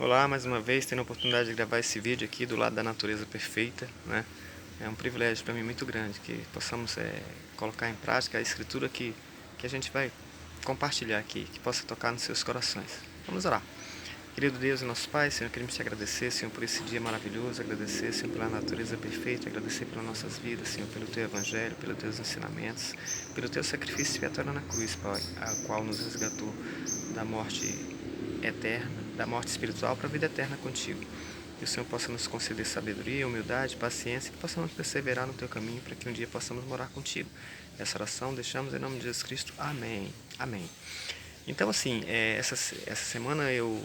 Olá, mais uma vez tendo a oportunidade de gravar esse vídeo aqui do lado da natureza perfeita, né? É um privilégio para mim muito grande que possamos colocar em prática a escritura que a gente vai compartilhar aqui, que possa tocar nos seus corações. Vamos orar. Querido Deus e nosso Pai, Senhor, queremos te agradecer, Senhor, por esse dia maravilhoso, agradecer, Senhor, pela natureza perfeita, agradecer pelas nossas vidas, Senhor, pelo Teu Evangelho, pelos Teus ensinamentos, pelo Teu sacrifício expiatório na cruz, Pai, a qual nos resgatou da morte eterna, da morte espiritual para a vida eterna contigo. Que o Senhor possa nos conceder sabedoria, humildade, paciência, que possamos perseverar no Teu caminho para que um dia possamos morar contigo. Essa oração deixamos em nome de Jesus Cristo. Amém. Amém. Então, assim, essa semana eu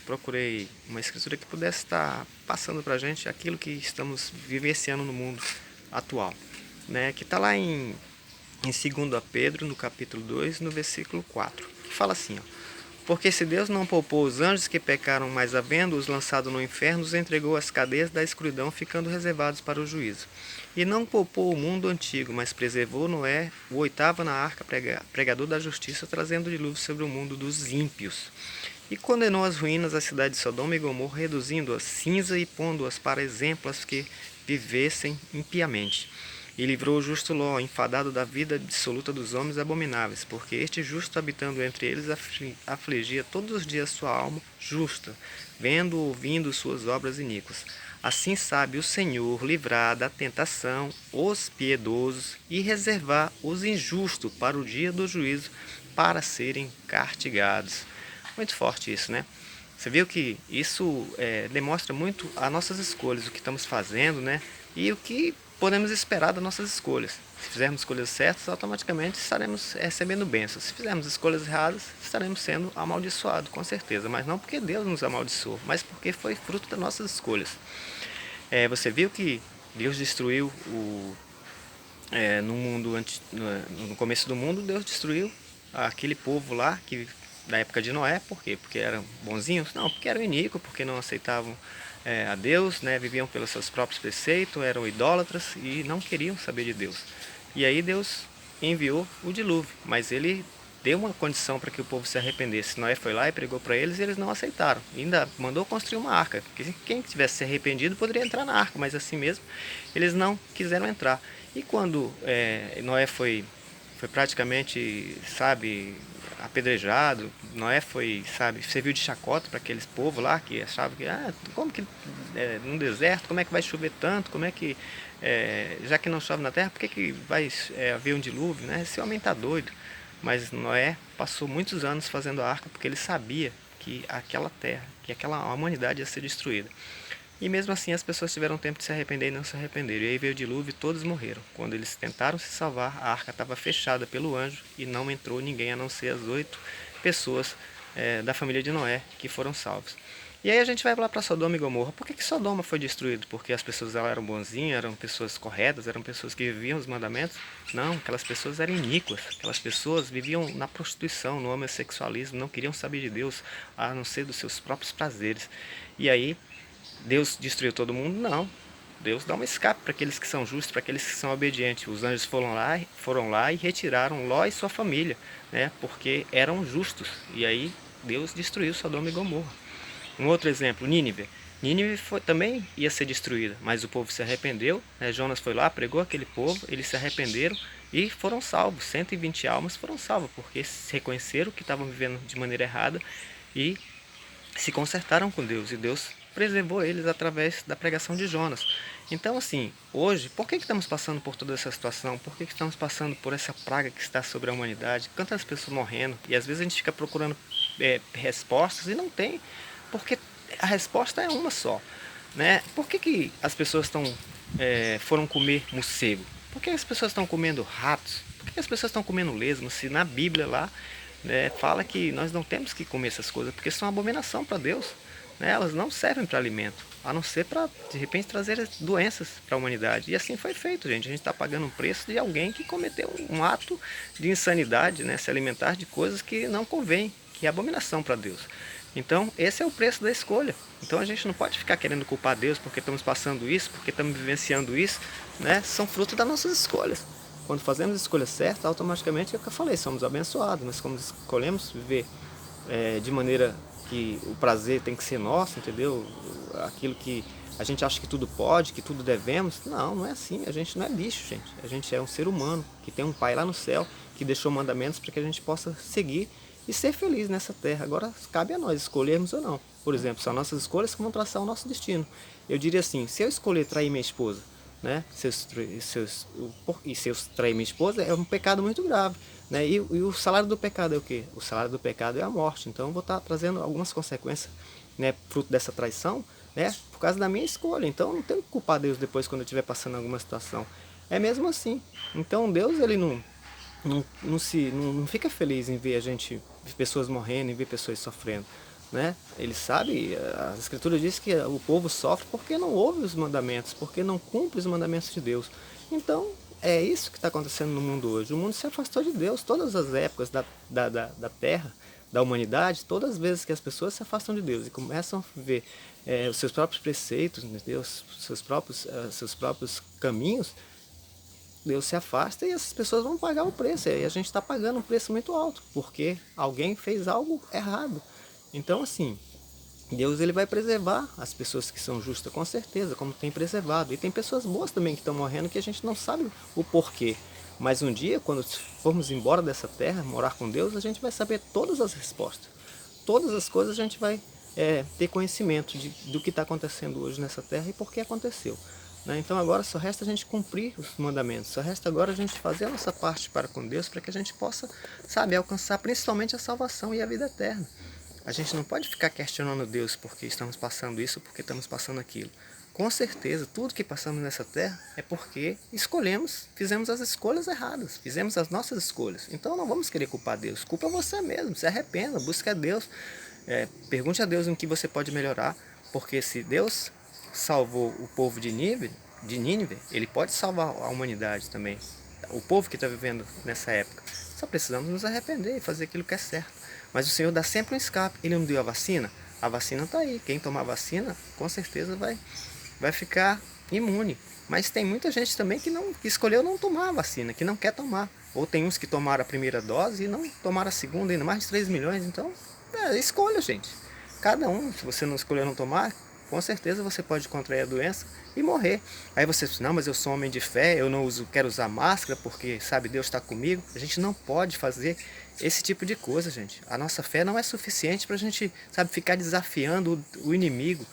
procurei uma escritura que pudesse estar passando para a gente aquilo que estamos vivenciando no mundo atual, né? Que está lá em 2 Pedro, no capítulo 2, no versículo 4, que fala assim, ó: porque se Deus não poupou os anjos que pecaram, mas havendo-os lançado no inferno, os entregou às cadeias da escuridão, ficando reservados para o juízo. E não poupou o mundo antigo, mas preservou Noé, o oitavo na arca, pregador da justiça, trazendo dilúvio sobre o mundo dos ímpios. E condenou as ruínas da cidade de Sodoma e Gomorra, reduzindo-as cinza e pondo-as para exemplos que vivessem impiamente. E livrou o justo Ló, enfadado da vida dissoluta dos homens abomináveis, porque este justo, habitando entre eles, afligia todos os dias sua alma justa, vendo ou ouvindo suas obras iníquas. Assim sabe o Senhor livrar da tentação os piedosos e reservar os injustos para o dia do juízo, para serem castigados. Muito forte isso, né? Você viu que isso demonstra muito as nossas escolhas, o que estamos fazendo, né? E o que podemos esperar das nossas escolhas. Se fizermos escolhas certas, automaticamente estaremos recebendo bênçãos. Se fizermos escolhas erradas, estaremos sendo amaldiçoados, com certeza. Mas não porque Deus nos amaldiçoou, mas porque foi fruto das nossas escolhas. Você viu que Deus destruiu no mundo no começo do mundo, Deus destruiu aquele povo lá que da época de Noé. Por quê? Porque eram bonzinhos? Não, porque eram iníquos, porque não aceitavam a Deus, né? Viviam pelos seus próprios preceitos, eram idólatras e não queriam saber de Deus. E aí Deus enviou o dilúvio, mas ele deu uma condição para que o povo se arrependesse. Noé foi lá e pregou para eles e eles não aceitaram. E ainda mandou construir uma arca, porque quem tivesse se arrependido poderia entrar na arca, mas assim mesmo eles não quiseram entrar. E quando Noé foi praticamente, sabe, apedrejado, Noé foi, sabe, serviu de chacota para aqueles povos lá que achavam que, como que num deserto, como é que vai chover tanto, como é que, já que não chove na terra, por que vai haver um dilúvio, né? Esse homem está doido. Mas Noé passou muitos anos fazendo a arca porque ele sabia que aquela terra, que aquela humanidade ia ser destruída. E mesmo assim as pessoas tiveram tempo de se arrepender e não se arrependeram. E aí veio o dilúvio e todos morreram. Quando eles tentaram se salvar, a arca estava fechada pelo anjo e não entrou ninguém a não ser as 8 pessoas da família de Noé que foram salvos. E aí a gente vai lá para Sodoma e Gomorra. Por que Sodoma foi destruído? Porque as pessoas eram bonzinhas, eram pessoas corretas, eram pessoas que viviam os mandamentos? Não, aquelas pessoas eram iníquas. Aquelas pessoas viviam na prostituição, no homossexualismo, não queriam saber de Deus, a não ser dos seus próprios prazeres. E aí Deus destruiu todo mundo? Não. Deus dá um escape para aqueles que são justos, para aqueles que são obedientes. Os anjos foram lá e retiraram Ló e sua família, né? Porque eram justos. E aí Deus destruiu Sodoma e Gomorra. Um outro exemplo, Nínive. Nínive também ia ser destruída, mas o povo se arrependeu, né? Jonas foi lá, pregou aquele povo, eles se arrependeram e foram salvos. 120 almas foram salvas, porque reconheceram que estavam vivendo de maneira errada e se consertaram com Deus. E Deus preservou eles através da pregação de Jonas. Então, assim, hoje, por que estamos passando por toda essa situação? Por que estamos passando por essa praga que está sobre a humanidade? Tantas pessoas morrendo. E às vezes a gente fica procurando respostas e não tem. Porque a resposta é uma só, né? Por que as pessoas foram comer morcego? Por que as pessoas estão comendo ratos? Por que as pessoas estão comendo lesmas? Se na Bíblia lá, né, fala que nós não temos que comer essas coisas, porque são abominação para Deus, né? Elas não servem para alimento, a não ser para, de repente, trazer doenças para a humanidade. E assim foi feito, gente. A gente está pagando um preço de alguém que cometeu um ato de insanidade, né? Se alimentar de coisas que não convém, que é abominação para Deus. Então, esse é o preço da escolha. Então, a gente não pode ficar querendo culpar Deus porque estamos passando isso, porque estamos vivenciando isso, né? São fruto das nossas escolhas. Quando fazemos escolhas certas, automaticamente é o que eu falei, somos abençoados. Mas como escolhemos viver de maneira que o prazer tem que ser nosso, entendeu? Aquilo que a gente acha que tudo pode, que tudo devemos. Não, não é assim. A gente não é bicho, gente. A gente é um ser humano que tem um pai lá no céu que deixou mandamentos para que a gente possa seguir e ser feliz nessa terra. Agora cabe a nós escolhermos ou não. Por exemplo, são nossas escolhas que vão traçar o nosso destino. Eu diria assim, se eu escolher trair minha esposa, né, se eu trair minha esposa, é um pecado muito grave. Né? E o salário do pecado é o quê? O salário do pecado é a morte. Então eu vou estar trazendo algumas consequências, né, fruto dessa traição, né, por causa da minha escolha. Então eu não tenho que culpar Deus depois quando eu estiver passando alguma situação. É mesmo assim. Então Deus, ele não fica feliz em ver a gente, pessoas morrendo, em ver pessoas sofrendo. Né? Ele sabe, a Escritura diz que o povo sofre porque não ouve os mandamentos, porque não cumpre os mandamentos de Deus. Então, é isso que está acontecendo no mundo hoje. O mundo se afastou de Deus. Todas as épocas da Terra, da humanidade, todas as vezes que as pessoas se afastam de Deus e começam a ver os seus próprios preceitos, Deus, seus próprios caminhos, Deus se afasta e essas pessoas vão pagar o preço. E a gente está pagando um preço muito alto, porque alguém fez algo errado. Então, assim, Deus, ele vai preservar as pessoas que são justas, com certeza, como tem preservado. E tem pessoas boas também que estão morrendo que a gente não sabe o porquê. Mas um dia, quando formos embora dessa terra, morar com Deus, a gente vai saber todas as respostas. Todas as coisas a gente vai ter conhecimento do que está acontecendo hoje nessa terra e por que aconteceu. Né? Então agora só resta a gente cumprir os mandamentos, só resta agora a gente fazer a nossa parte para com Deus, para que a gente possa, sabe, alcançar principalmente a salvação e a vida eterna. A gente não pode ficar questionando Deus porque estamos passando isso, porque estamos passando aquilo. Com certeza, tudo que passamos nessa terra é porque escolhemos, fizemos as escolhas erradas, fizemos as nossas escolhas. Então não vamos querer culpar Deus, culpa você mesmo, se arrependa, busque a Deus, pergunte a Deus em que você pode melhorar, porque se Deus salvou o povo de Nínive, ele pode salvar a humanidade também, o povo que está vivendo nessa época. Só precisamos nos arrepender e fazer aquilo que é certo. Mas o Senhor dá sempre um escape. Ele não deu a vacina? A vacina está aí. Quem tomar a vacina, com certeza vai ficar imune. Mas tem muita gente também que escolheu não tomar a vacina, que não quer tomar. Ou tem uns que tomaram a primeira dose e não tomaram a segunda, ainda mais de 3 milhões. Então, escolha, gente. Cada um, se você não escolheu não tomar, com certeza você pode contrair a doença e morrer. Aí você diz, não, mas eu sou homem de fé, eu não quero usar máscara porque, sabe, Deus está comigo. A gente não pode fazer esse tipo de coisa, gente. A nossa fé não é suficiente para a gente, sabe, ficar desafiando o inimigo.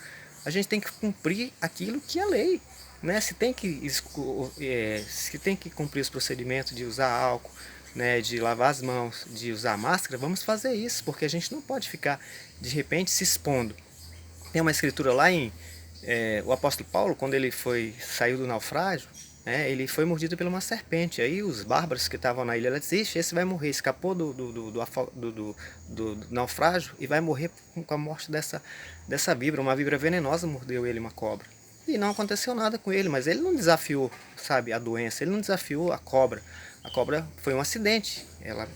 A gente tem que cumprir aquilo que é lei. Né? Se tem que cumprir os procedimentos de usar álcool, né, de lavar as mãos, de usar máscara, vamos fazer isso, porque a gente não pode ficar, de repente, se expondo. Tem uma escritura lá em o apóstolo Paulo, quando ele saiu do naufrágio, né, ele foi mordido por uma serpente. Aí os bárbaros que estavam na ilha disseram, esse vai morrer, escapou do naufrágio e vai morrer com a morte dessa víbora. Uma víbora venenosa mordeu ele, uma cobra. E não aconteceu nada com ele, mas ele não desafiou, sabe, a doença, ele não desafiou a cobra. A cobra foi um acidente, ela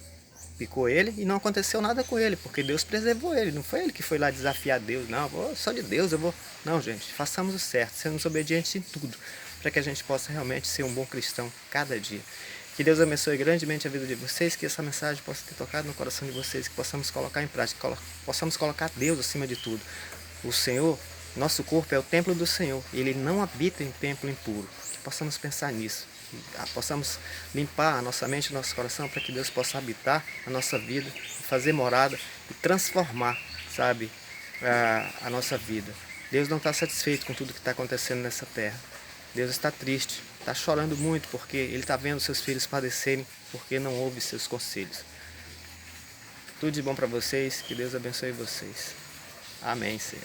picou ele e não aconteceu nada com ele, porque Deus preservou ele, não foi ele que foi lá desafiar Deus, não, só de Deus eu vou... Não, gente, façamos o certo, sejamos obedientes em tudo, para que a gente possa realmente ser um bom cristão cada dia. Que Deus abençoe grandemente a vida de vocês, que essa mensagem possa ter tocado no coração de vocês, que possamos colocar em prática, possamos colocar Deus acima de tudo. O Senhor, nosso corpo é o templo do Senhor, e Ele não habita em templo impuro. Que possamos pensar nisso, possamos limpar a nossa mente e o nosso coração para que Deus possa habitar a nossa vida, fazer morada e transformar, sabe, a nossa vida. Deus não está satisfeito com tudo que está acontecendo nessa terra. Deus está triste, está chorando muito porque Ele está vendo seus filhos padecerem porque não ouve seus conselhos. Tudo de bom para vocês, que Deus abençoe vocês. Amém, Senhor.